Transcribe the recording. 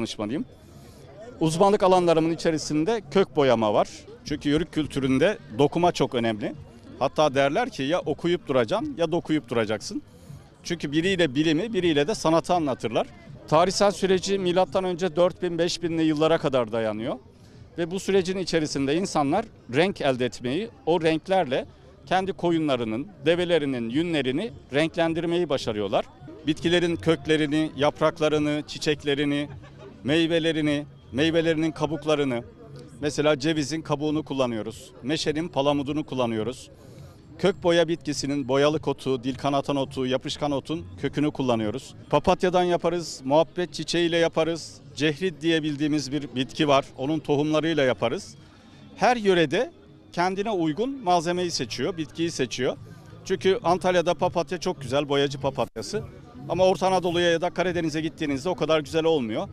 danışmanıyım. Uzmanlık alanlarımın içerisinde kök boyama var. Çünkü Yörük kültüründe dokuma çok önemli. Hatta derler ki ya okuyup duracaksın ya dokuyup duracaksın. Çünkü biriyle bilimi, biriyle de sanatı anlatırlar. Tarihsel süreci MÖ 4000-5000'li yıllara kadar dayanıyor. Ve bu sürecin içerisinde insanlar renk elde etmeyi, o renklerle kendi koyunlarının, develerinin yünlerini renklendirmeyi başarıyorlar. Bitkilerin köklerini, yapraklarını, çiçeklerini, meyvelerinin kabuklarını, mesela cevizin kabuğunu kullanıyoruz. Meşenin palamudunu kullanıyoruz. Kök boya bitkisinin boyalık otu, dil kanatan otu, yapışkan otun kökünü kullanıyoruz. Papatyadan yaparız, muhabbet çiçeğiyle yaparız. Cehrid diye bildiğimiz bir bitki var, onun tohumlarıyla yaparız. Her yörede kendine uygun malzemeyi seçiyor, bitkiyi seçiyor. Çünkü Antalya'da papatya çok güzel, boyacı papatyası. Ama Orta Anadolu'ya ya da Karadeniz'e gittiğinizde o kadar güzel olmuyor.